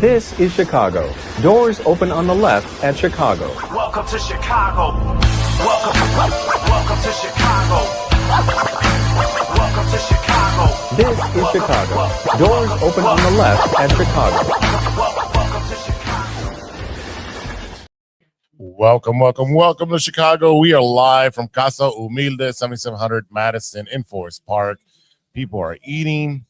This is Chicago. Doors open on the left at Chicago. Welcome to Chicago. Welcome to Chicago. Welcome to Chicago. This is Chicago. Doors open on the left at Chicago. Welcome to Chicago. Welcome to Chicago. We are live from Casa Humilde 7700 Madison in Forest Park. People are eating.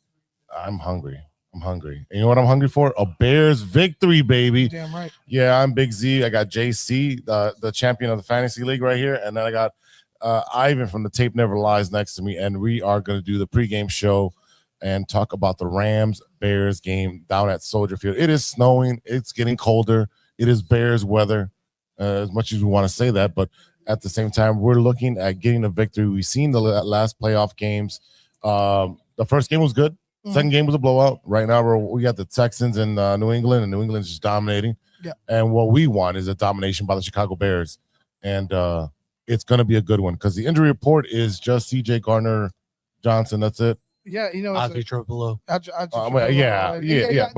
I'm hungry. And you know what I'm hungry for? A Bears victory, baby. Damn right. Yeah, I'm Big Z. I got JC, the champion of the fantasy league right here. And then I got Ivan from the Tape Never Lies next to me. And we are going to do the pregame show and talk about the Rams-Bears game down at Soldier Field. It is snowing. It's getting colder. It is Bears weather, as much as we want to say that. But at the same time, we're looking at getting a victory. We've seen the last playoff games. The first game was good. Second game was a blowout. Right now, we got the Texans in New England, and New England's just dominating. Yeah. And what we want is a domination by the Chicago Bears. And it's going to be a good one because the injury report is just C.J. Gardner-Johnson. That's it. Yeah, you know, Ozzy Tropolo. But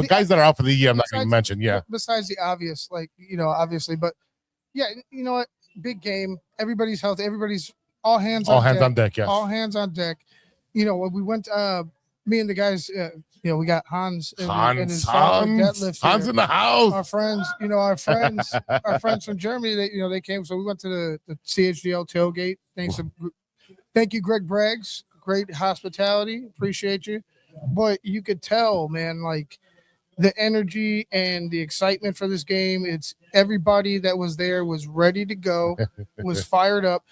guys that are out for the year, I'm not going to mention. Yeah. Besides the obvious, obviously. But, yeah, you know what? Big game. Everybody's healthy. Everybody's all hands on deck. Yes. All hands on deck. You know, when we went me and the guys, we got Hans and his deadlift. Hans in the house. Our friends, our friends from Germany, they came. So we went to the CHDL tailgate. Thank you, Greg Braggs. Great hospitality. Appreciate you. But you could tell, man, like the energy and the excitement for this game. It's everybody that was there was ready to go, was fired up.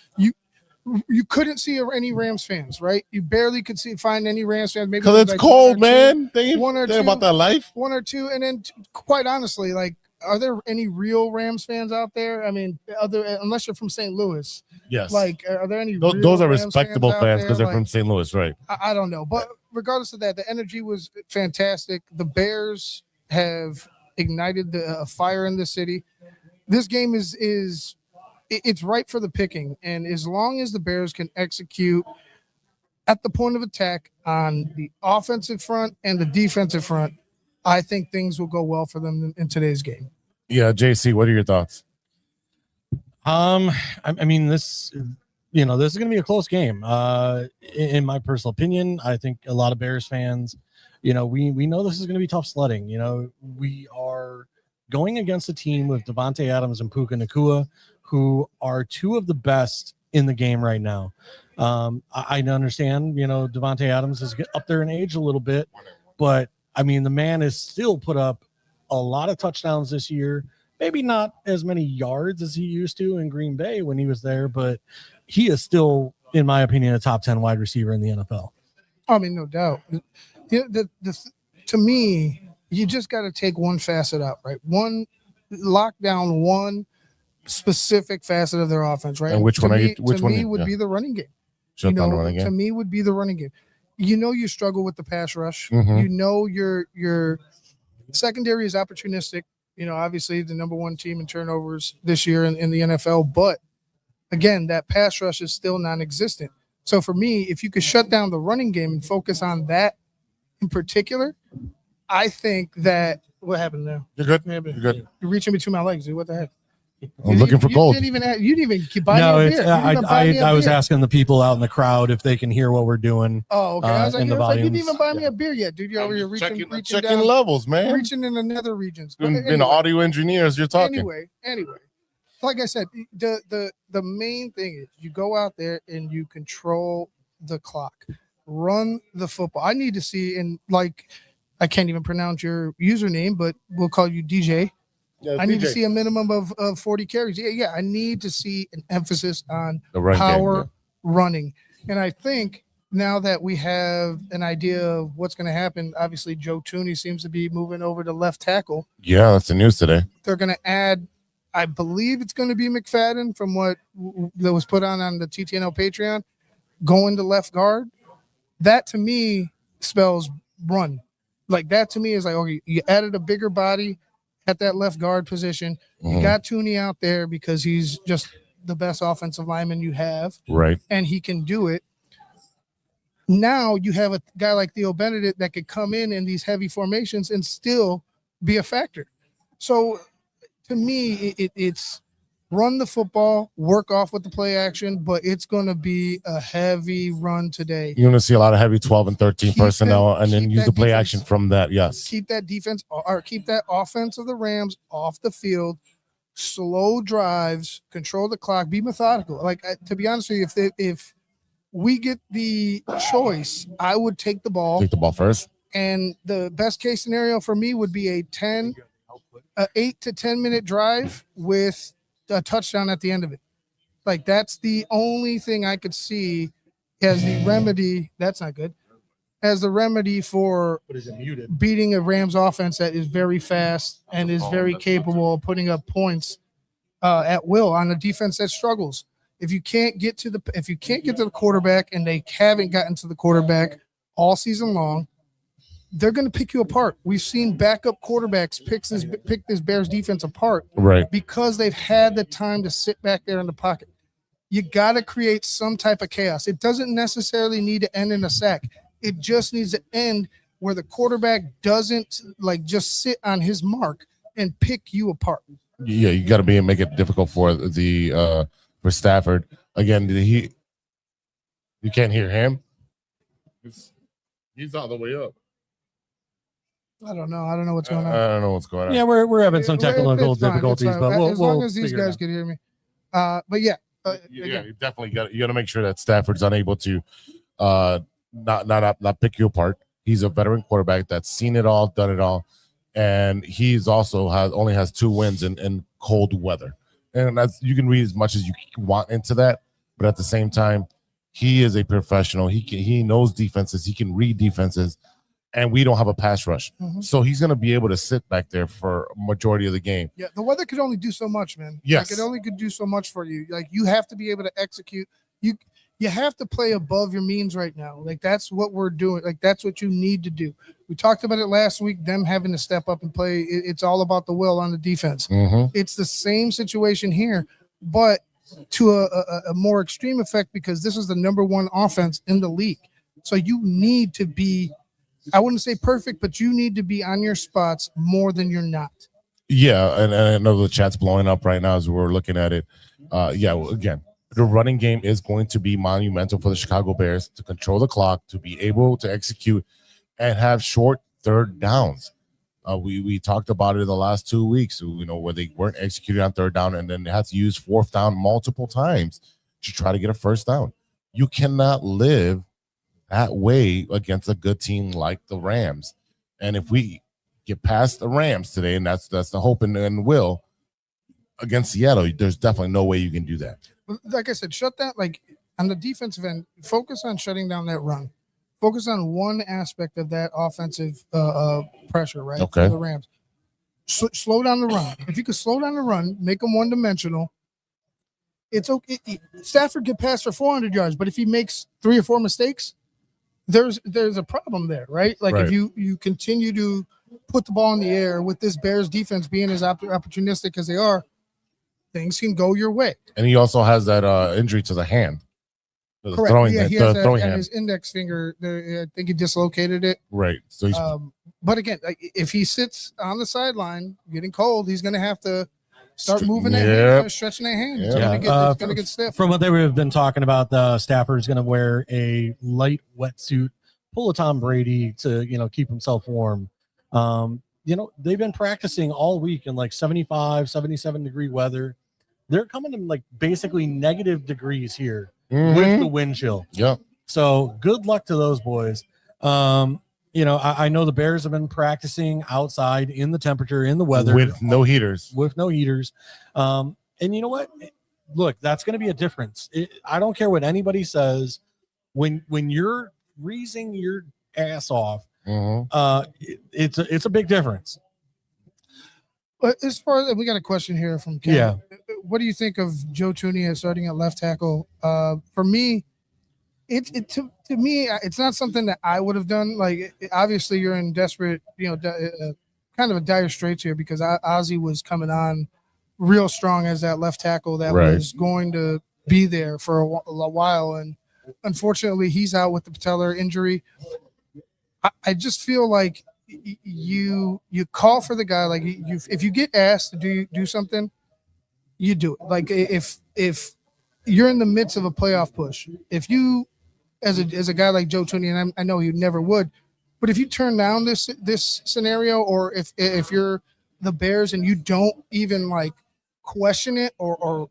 You couldn't see any Rams fans, right? You barely could find any Rams fans. Maybe because it's cold, man. They about that life. One or two, and then quite honestly, like, are there any real Rams fans out there? I mean, unless you're from St. Louis. Yes. Like, are there any? Those are Rams respectable fans because they're like, from St. Louis, right? I don't know, but regardless of that, the energy was fantastic. The Bears have ignited a fire in the city. This game is. It's ripe for the picking, and as long as the Bears can execute at the point of attack on the offensive front and the defensive front, I think things will go well for them in today's game. Yeah, JC, what are your thoughts? I mean, this is going to be a close game. In my personal opinion, I think a lot of Bears fans, we know this is going to be tough sledding. We are going against a team with Devontae Adams and Puka Nacua, who are two of the best in the game right now. I understand, Devontae Adams is up there in age a little bit, but I mean, the man has still put up a lot of touchdowns this year. Maybe not as many yards as he used to in Green Bay when he was there, but he is still, in my opinion, a top 10 wide receiver in the NFL. I mean, no doubt. To me, you just got to take one facet out, right? Lock down one specific facet of their offense, right? And which one would be the running game. To me would be the running game. You struggle with the pass rush. Mm-hmm. Your secondary is opportunistic. Obviously the number one team in turnovers this year in the NFL, but again, that pass rush is still non-existent. So for me, if you could shut down the running game and focus on that in particular, I think that what happened there? You're good. You're reaching between my legs, dude. What the heck? I'm looking for gold. You didn't even buy me a beer. I was asking the people out in the crowd if they can hear what we're doing. Oh, okay. I was like, you didn't even buy me a beer yet, dude. You're over here reaching checking down, levels, man. reaching in the nether regions. Being audio engineers, you're talking. Anyway, like I said, the main thing is you go out there and you control the clock, run the football. I need to see, and like, I can't even pronounce your username, but we'll call you DJ. Yeah, I need to see a minimum of 40 carries. Yeah. I need to see an emphasis on the power running. And I think now that we have an idea of what's going to happen, obviously Joe Thuney seems to be moving over to left tackle. Yeah, that's the news today. They're going to add, I believe it's going to be McFadden from what that was put on the TTNL Patreon, going to left guard. That to me spells run. Like that to me is like, okay, you added a bigger body at that left guard position. You got Thuney out there because he's just the best offensive lineman you have. Right. And he can do it. Now you have a guy like Theo Benedict that could come in these heavy formations and still be a factor. So to me, it's run the football, work off with the play action, but it's going to be a heavy run today. You're going to see a lot of heavy 12 and 13 personnel, and then use the play defense, action from that. Yes. Keep that defense or keep that offense of the Rams off the field. Slow drives, control the clock, be methodical. Like, to be honest with you, if we get the choice, I would take the ball. Take the ball first. And the best case scenario for me would be a 8 to 10 minute drive with a touchdown at the end of it. Like, that's the only thing I could see as the remedy. That's not good. As the remedy for beating a Rams offense that is very fast and is very capable of putting up points at will on a defense that struggles. If you can't get to the quarterback, and they haven't gotten to the quarterback all season long, they're going to pick you apart. We've seen backup quarterbacks pick this Bears defense apart, right? Because they've had the time to sit back there in the pocket. You got to create some type of chaos. It doesn't necessarily need to end in a sack. It just needs to end where the quarterback doesn't just sit on his mark and pick you apart. Yeah, you got to make it difficult for for Stafford. Again, you can't hear him. He's all the way up. I don't know what's going on. I don't know what's going on. Yeah, we're having some technical difficulties, but as long as these guys can hear me. But yeah, you definitely got to make sure that Stafford's unable to not pick you apart. He's a veteran quarterback that's seen it all, done it all, and he's also only has 2 wins in cold weather. And that's, you can read as much as you want into that, but at the same time, he is a professional. He knows defenses. He can read defenses, and we don't have a pass rush, so he's going to be able to sit back there for a majority of the game. Yeah, the weather could only do so much, man. Yes, it only could do so much for you. Like, you have to be able to execute. You have to play above your means right now. Like, that's what we're doing. Like, that's what you need to do. We talked about it last week, them having to step up and play. It's all about the will on the defense. It's the same situation here, but to a more extreme effect, because this is the number 1 offense in the league. So you need to be, I wouldn't say perfect, but you need to be on your spots more than you're not. Yeah, and I know the chat's blowing up right now as we're looking at it. Again, the running game is going to be monumental for the Chicago Bears to control the clock, to be able to execute and have short third downs. We talked about it in the last 2 weeks, where they weren't executing on third down, and then they had to use fourth down multiple times to try to get a first down. You cannot live that way against a good team like the Rams. And if we get past the Rams today, and that's the hope and will against Seattle, there's definitely no way you can do that. Like I said, shut that, on the defensive end, focus on shutting down that run. Focus on one aspect of that offensive pressure, right? Okay. For the Rams. Slow down the run. If you could slow down the run, make them one-dimensional, it's okay. Stafford could pass for 400 yards, but if he makes 3 or 4 mistakes, there's a problem there, right? Right. If you continue to put the ball in the air with this Bears defense being as opportunistic as they are, things can go your way. And he also has that injury to the hand. The Correct. throwing, he the has that, throwing and hand. his index finger, I think he dislocated it. Right. So he's But again, if he sits on the sideline getting cold, he's going to have to start moving that hand, stretching that hand. It's going to get stiff. From what they've been talking about, the Stafford's going to wear a light wetsuit, pull a Tom Brady to keep himself warm. They've been practicing all week in 75, 77 degree weather. They're coming in basically negative degrees here with the wind chill. Yeah. So good luck to those boys. I know the Bears have been practicing outside in the temperature, in the weather. With no heaters. And you know what? Look, that's going to be a difference. I don't care what anybody says. When you're freezing your ass off, it's a big difference. But as far as we got a question here from Ken. What do you think of Joe Thuney starting at left tackle? For me, to me, it's not something that I would have done. Obviously, you're in desperate, kind of a dire straits here because Ozzie was coming on real strong as that left tackle that was going to be there for a while, and unfortunately, he's out with the patellar injury. I just feel like you call for the guy. Like if you get asked to do something, you do it. Like if you're in the midst of a playoff push, if you as a guy like Joe Tooney, and I know you never would, but if you turn down this scenario, or if you're the Bears and you don't even like question it or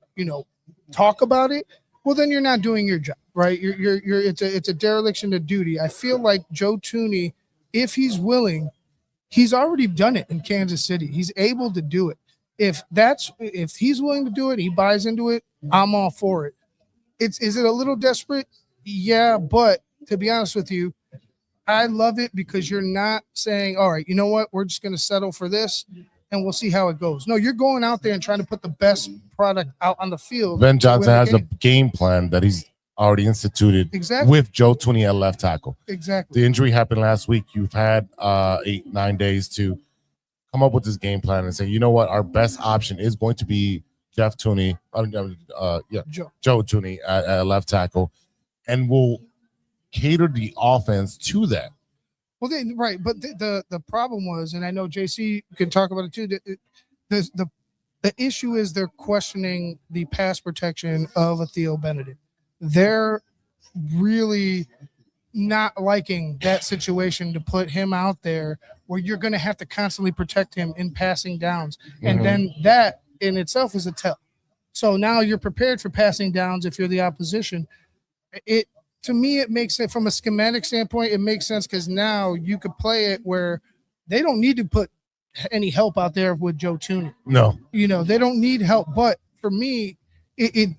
talk about it, well then you're not doing your job, right? It's a dereliction of duty. I feel like Joe Tooney, if he's willing, he's already done it in Kansas City. He's able to do it. If he's willing to do it, he buys into it, I'm all for it. Is it a little desperate? Yeah, but to be honest with you, I love it because you're not saying, all right, you know what, we're just going to settle for this and we'll see how it goes. No, you're going out there and trying to put the best product out on the field. Ben Johnson has a game plan that he's already instituted with Joe Tooney at left tackle. Exactly. The injury happened last week. You've had 8-9 days to come up with this game plan and say, you know what, our best option is going to be Joe Tooney at left tackle, and we'll cater the offense to that. Well, right, but the problem was, and I know JC can talk about it too. The issue is they're questioning the pass protection of a Theo Benedict. They're really not liking that situation to put him out there where you're going to have to constantly protect him in passing downs, and then that in itself is a tell. So now you're prepared for passing downs if you're the opposition. To me, it makes it from a schematic standpoint, it makes sense because now you could play it where they don't need to put any help out there with Joe Tooney. No. They don't need help. But for me, it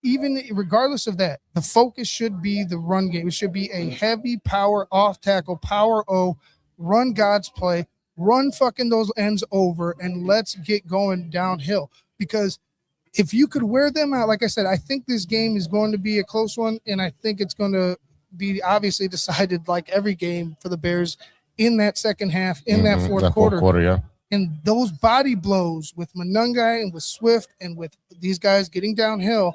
even regardless of that, the focus should be the run game. It should be a heavy power off tackle, power O, run God's play, run fucking those ends over, and let's get going downhill. Because if you could wear them out, like I said, I think this game is going to be a close one, and I think it's going to be obviously decided like every game for the Bears in that second half, in that fourth quarter. Yeah. And those body blows with Monungai and with Swift and with these guys getting downhill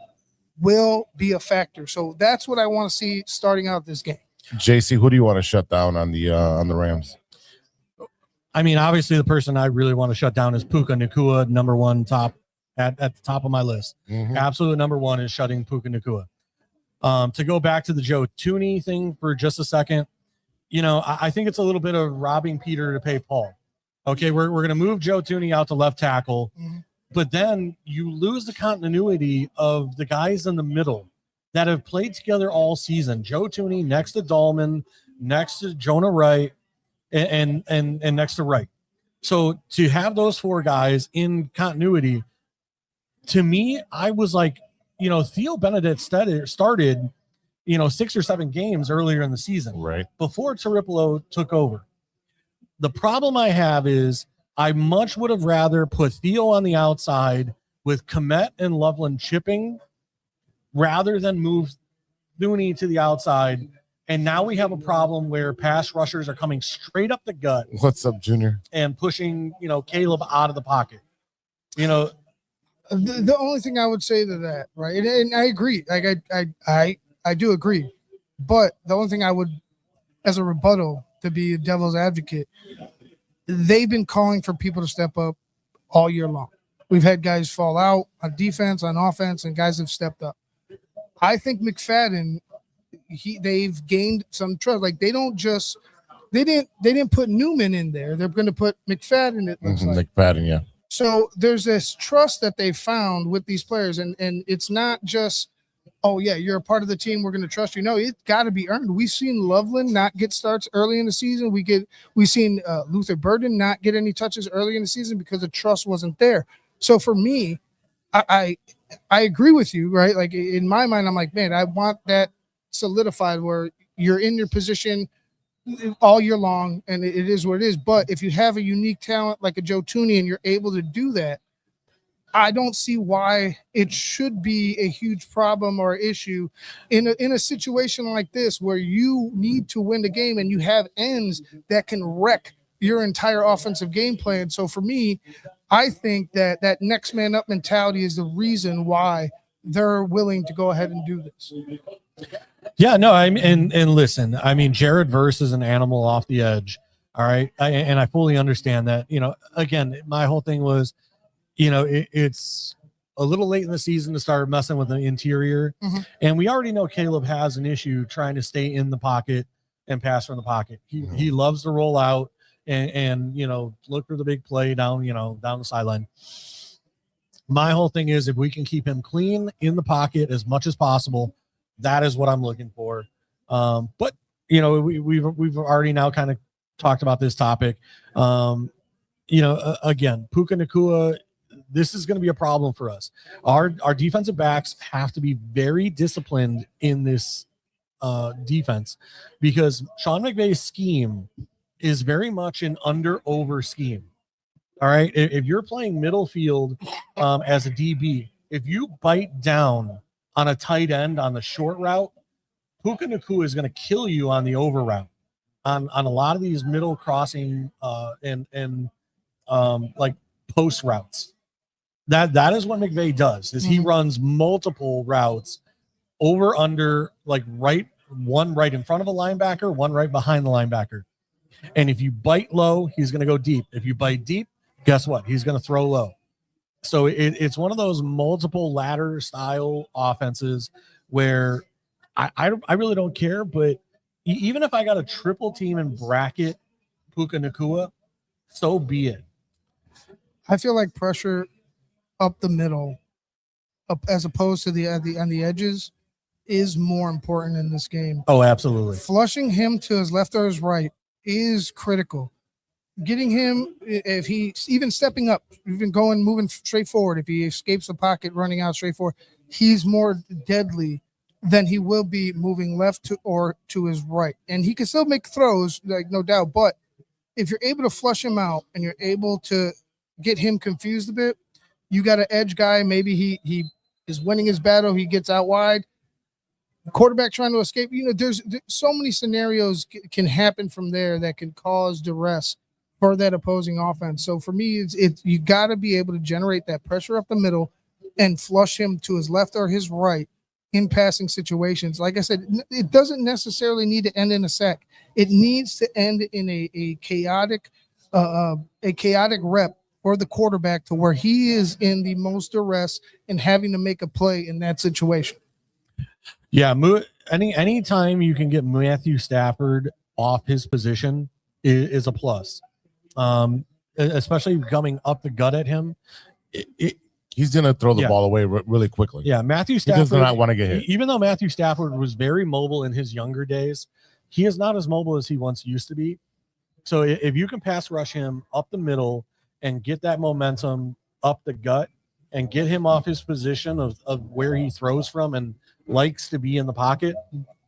will be a factor. So that's what I want to see starting out this game. JC, who do you want to shut down on the Rams? I mean, obviously the person I really want to shut down is Puka Nacua, number one top. At the top of my list. Absolute number one is shutting Puka Nacua. To go back to the Joe Tooney thing for just a second, I think it's a little bit of robbing Peter to pay Paul. Okay, we're going to move Joe Tooney out to left tackle, but then you lose the continuity of the guys in the middle that have played together all season. Joe Tooney next to Dahlman, next to Jonah Wright, and next to Wright. So to have those four guys in continuity, to me, I was like, Theo Benedict started, 6 or 7 games earlier in the season, right before Taripolo took over. The problem I have is I much would have rather put Theo on the outside with Kmet and Loveland chipping rather than move Thuney to the outside. And now we have a problem where pass rushers are coming straight up the gut. What's up, Junior? And pushing, Caleb out of the pocket. The only thing I would say to that, right, and I agree, like I do agree, but the only thing I would, as a rebuttal, to be a devil's advocate, they've been calling for people to step up all year long. We've had guys fall out on defense, on offense, and guys have stepped up. I think McFadden, they've gained some trust. Like they didn't put Newman in there. They're going to put McFadden. It looks like McFadden, yeah. So there's this trust that they found with these players, and it's not just, oh yeah, you're a part of the team, we're going to trust you. No, it's got to be earned. We've seen Loveland not get starts early in the season. We've seen Luther Burden not get any touches early in the season because the trust wasn't there. So for me, I agree with you, right? Like in my mind, I'm like, man, I want that solidified where you're in your position all year long, and it is what it is. But if you have a unique talent like a Joe Tooney and you're able to do that, I don't see why it should be a huge problem or issue in a situation like this where you need to win the game and you have ends that can wreck your entire offensive game plan. So for me, I think that next man up mentality is the reason why they're willing to go ahead and do this. Yeah, no, and listen, I mean, Jared Verse is an animal off the edge. All right. And I fully understand that. Again, my whole thing was, it's a little late in the season to start messing with the interior. Mm-hmm. And we already know Caleb has an issue trying to stay in the pocket and pass from the pocket. He loves to roll out and look for the big play down the sideline. My whole thing is, if we can keep him clean in the pocket as much as possible, that is what I'm looking for. But we've already now kind of talked about this topic. Again, Puka Nacua, this is going to be a problem for us. Our defensive backs have to be very disciplined in this defense, because Sean McVay's scheme is very much an under-over scheme. All right. If you're playing middle field as a DB, if you bite down on a tight end on the short route, Puka Nacua is going to kill you on the over route on a lot of these middle crossing and like post routes. That is what McVay does, is he runs multiple routes over, under, like one right in front of a linebacker, one right behind the linebacker. And if you bite low, he's going to go deep. If you bite deep, guess what? He's going to throw low. So it's one of those multiple ladder style offenses where I really don't care. But even if I got a triple team and bracket Puka Nacua, so be it. I feel like pressure up the middle, up as opposed to on the edges, is more important in this game. Oh, absolutely. Flushing him to his left or his right is critical. Getting him, if he's even stepping up, even moving straight forward, if he escapes the pocket, running out straight forward, he's more deadly than he will be moving left to his right. And he can still make throws, like, no doubt. But if you're able to flush him out and you're able to get him confused a bit, you got an edge guy. Maybe he is winning his battle. He gets out wide. Quarterback trying to escape. There's so many scenarios can happen from there that can cause duress for that opposing offense. So for me, it's you got to be able to generate that pressure up the middle and flush him to his left or his right in passing situations. Like I said, it doesn't necessarily need to end in a sack. It needs to end in a chaotic rep for the quarterback, to where he is in the most duress and having to make a play in that situation. Yeah, any time you can get Matthew Stafford off his position is a plus. Especially coming up the gut at him. He's going to throw the ball away really quickly. Yeah, Matthew Stafford. He does not want to get hit. Even though Matthew Stafford was very mobile in his younger days, he is not as mobile as he once used to be. So if you can pass rush him up the middle and get that momentum up the gut and get him off his position of where he throws from and likes to be in the pocket,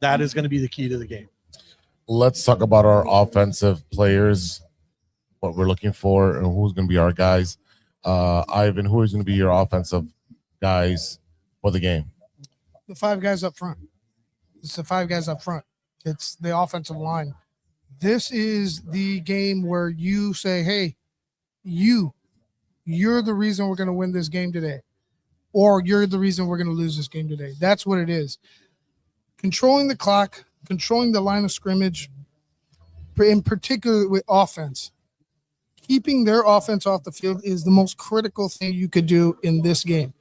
that is going to be the key to the game. Let's talk about our offensive players, what we're looking for, and who's going to be our guys. Ivan, who is going to be your offensive guys for the game? The 5 guys up front. It's the 5 guys up front. It's the offensive line. This is the game where you say, hey, you're the reason we're going to win this game today, or you're the reason we're going to lose this game today. That's what it is. Controlling the clock, controlling the line of scrimmage, in particular with offense. Keeping their offense off the field is the most critical thing you could do in this game.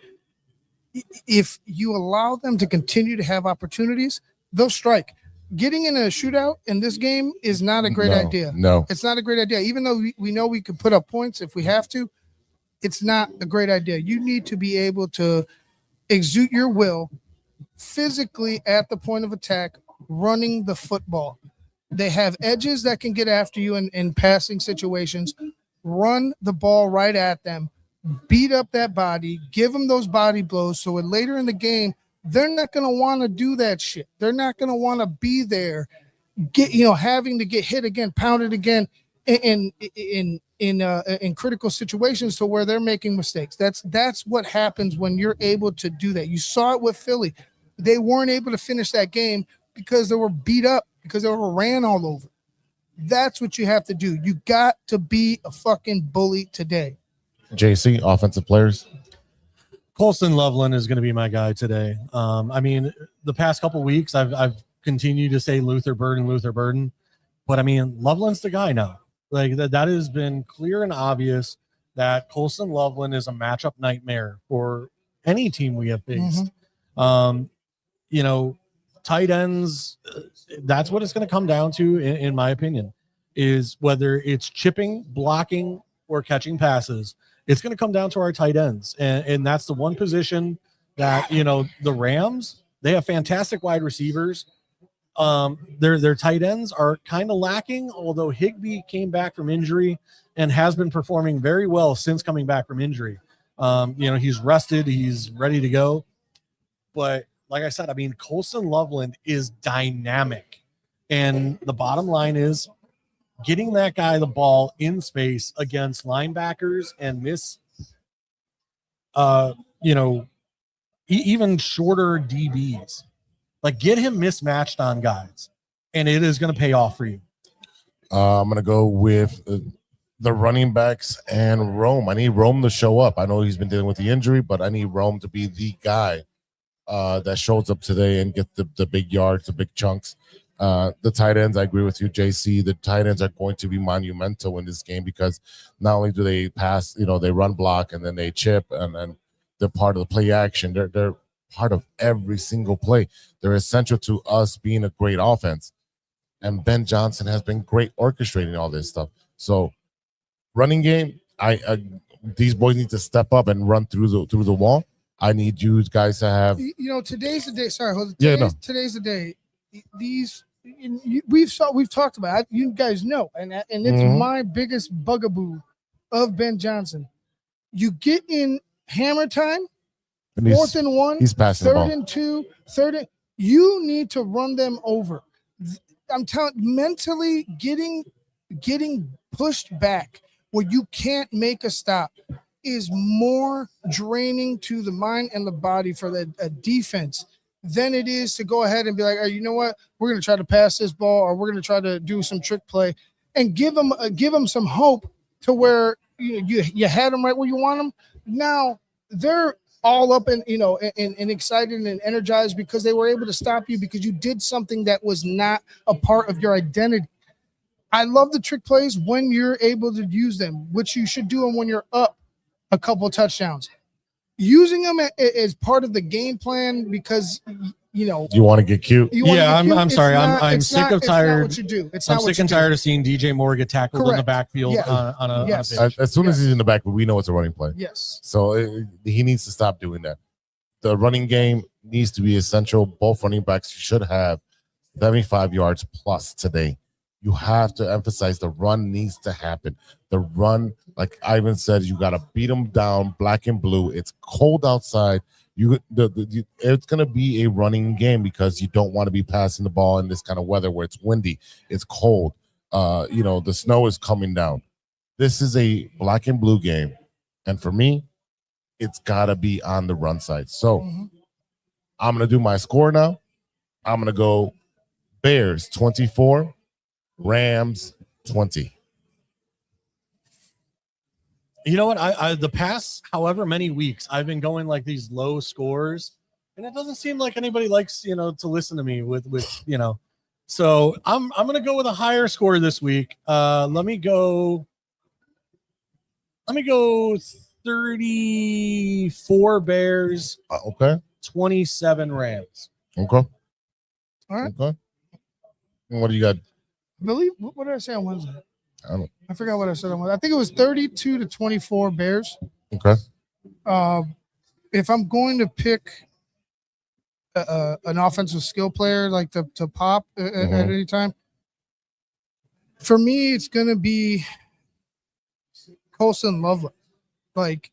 If you allow them to continue to have opportunities, they'll strike. Getting in a shootout in this game is not a great idea. No, it's not a great idea. Even though we know we can put up points if we have to, it's not a great idea. You need to be able to exude your will physically at the point of attack, running the football. They have edges that can get after you in passing situations. Run the ball right at them, beat up that body, give them those body blows, so later in the game, they're not going to want to do that shit. They're not going to want to be there, having to get hit again, pounded again in critical situations to where they're making mistakes. That's what happens when you're able to do that. You saw it with Philly. They weren't able to finish that game because they were beat up, because they were ran all over. That's what you have to do. You got to be a fucking bully today. JC, offensive players. Colston Loveland is going to be my guy today. The past couple weeks, I've continued to say Luther Burden, but Loveland's the guy now. Like that has been clear and obvious that Colson Loveland is a matchup nightmare for any team we have faced. You know, tight ends, that's what it's going to come down to, in my opinion, is whether it's chipping, blocking, or catching passes. It's going to come down to our tight ends. And that's the one position that, you know, the Rams, they have fantastic wide receivers. Their tight ends are kind of lacking, although Higbee came back from injury and has been performing very well since coming back from injury. You know, he's rested, he's ready to go. But like I said, I mean, Colson Loveland is dynamic. And the bottom line is getting that guy the ball in space against linebackers and you know, even shorter DBs. Like, get him mismatched on guys, and it is going to pay off for you. I'm going to go with the running backs and Rome. I need Rome to show up. I know he's been dealing with the injury, but I need Rome to be the guy that shows up today and get the big yards, the big chunks. The tight ends, I agree with you, JC. The tight ends are going to be monumental in this game because not only do they pass, you know, they run block and then they chip and then they're part of the play action. They're part of every single play. They're essential to us being a great offense. And Ben Johnson has been great orchestrating all this stuff. So running game, these boys need to step up and run through the wall. I need you guys to have. You know, today's the day. Sorry, hold on. Today's the day. These we've talked about it. You guys know, and it's my biggest bugaboo of Ben Johnson. You get in hammer time. 4th and 1, he's passing 3rd and 2, 3rd. You need to run them over. I'm telling, mentally getting pushed back where you can't make a stop is more draining to the mind and the body for a defense than it is to go ahead and be like, oh, you know what, we're going to try to pass this ball or we're going to try to do some trick play and give them some hope to where you had them right where you want them. Now they're all up and and excited and energized because they were able to stop you because you did something that was not a part of your identity. I love the trick plays when you're able to use them, which you should do them when you're up a couple touchdowns. Using them as part of the game plan because you want to get cute. I'm sorry. I'm sick of tired. What you do. I'm sick and tired of seeing DJ Moore get tackled in the backfield on a pitch. As soon as he's in the back, we know it's a running play. Yes. So he needs to stop doing that. The running game needs to be essential. Both running backs should have 75 yards plus today. You have to emphasize the run needs to happen. The run, like Ivan said, you got to beat them down black and blue. It's cold outside. It's going to be a running game because you don't want to be passing the ball in this kind of weather where it's windy, it's cold. The snow is coming down. This is a black and blue game. And for me, it's got to be on the run side. So I'm going to do my score now. I'm going to go Bears 24, Rams 20. You know what? I the past however many weeks I've been going like these low scores, and it doesn't seem like anybody likes to listen to me with. So I'm gonna go with a higher score this week. Let me go 34 Bears. Okay. 27 Rams. Okay. All right. Okay. And what do you got? Billy, what did I say on Wednesday? I forgot what I said on Wednesday. I think it was 32-24 Bears. Okay. If I'm going to pick an offensive skill player like to pop at any time, for me, it's going to be Colson Loveland. Like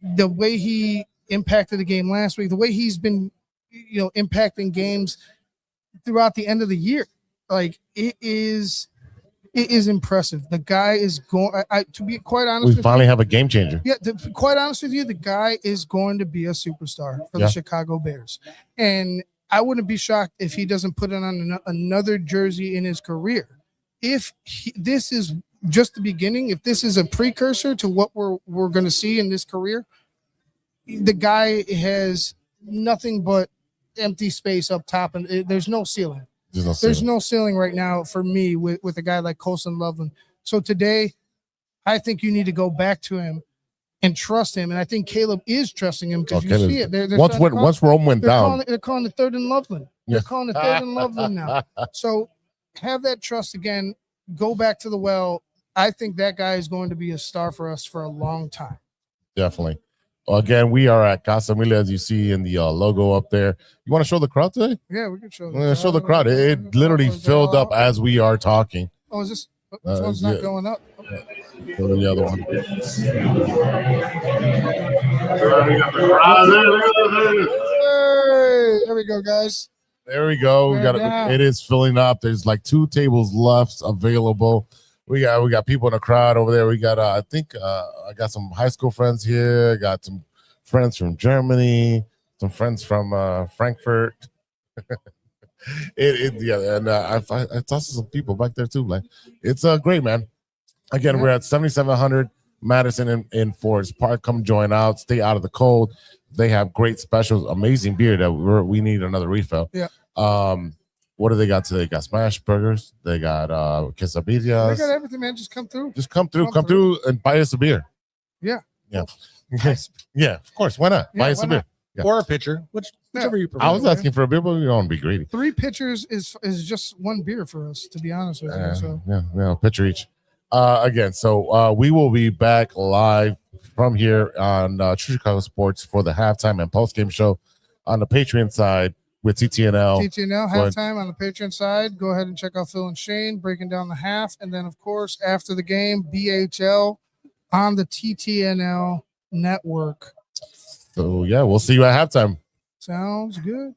the way he impacted the game last week, the way he's been, impacting games throughout the end of the year. Like it is impressive. The guy is going. To be quite honest, we finally have a game changer. Yeah, to be quite honest with you, the guy is going to be a superstar for the Chicago Bears, and I wouldn't be shocked if he doesn't put on another jersey in his career. If this is just the beginning, if this is a precursor to what we're going to see in this career, the guy has nothing but empty space up top, and there's no ceiling. There's no ceiling right now for me with a guy like Colson Loveland. So today, I think you need to go back to him and trust him. And I think Caleb is trusting him because you see it. They're Once Rome went down, they're calling it third and Loveland. Yeah. They're calling it third and Loveland now. So have that trust again. Go back to the well. I think that guy is going to be a star for us for a long time. Definitely. Again, we are at Casa Humilde, as you see in the logo up there. You want to show the crowd today? Yeah, we can show Show the crowd. It literally filled up as we are talking. Oh, is this? This one's not going up. Go to the other one. Hey, there we go, guys. There we go. Yeah. It is filling up. There's like 2 tables left available. We got people in the crowd over there. We got I think I got some high school friends here. Got some friends from Germany, some friends from Frankfurt. And I saw some people back there too. Like, it's great, man. Again, we're at 7700 Madison in Forest Park. Come join out. Stay out of the cold. They have great specials, amazing beer that we need another refill. Yeah. What do they got today? They got smash burgers. They got quesadillas. They got everything, man. Just come through. Just come through and buy us a beer. Yeah. Yeah. Yeah, of course. Why not? Buy us a beer. Yeah. Or a pitcher, whichever you prefer. I was asking for a beer, but we don't want to be greedy. 3 pitchers is just 1 beer for us, to be honest with you. So Yeah, pitcher each. Again, so we will be back live from here on True Chicago Sports for the halftime and post game show on the Patreon side with TTNL. TTNL halftime on the Patreon side. Go ahead and check out Phil and Shayne breaking down the half, and then of course after the game, BHL on the TTNL network. So yeah, we'll see you at halftime. Sounds good.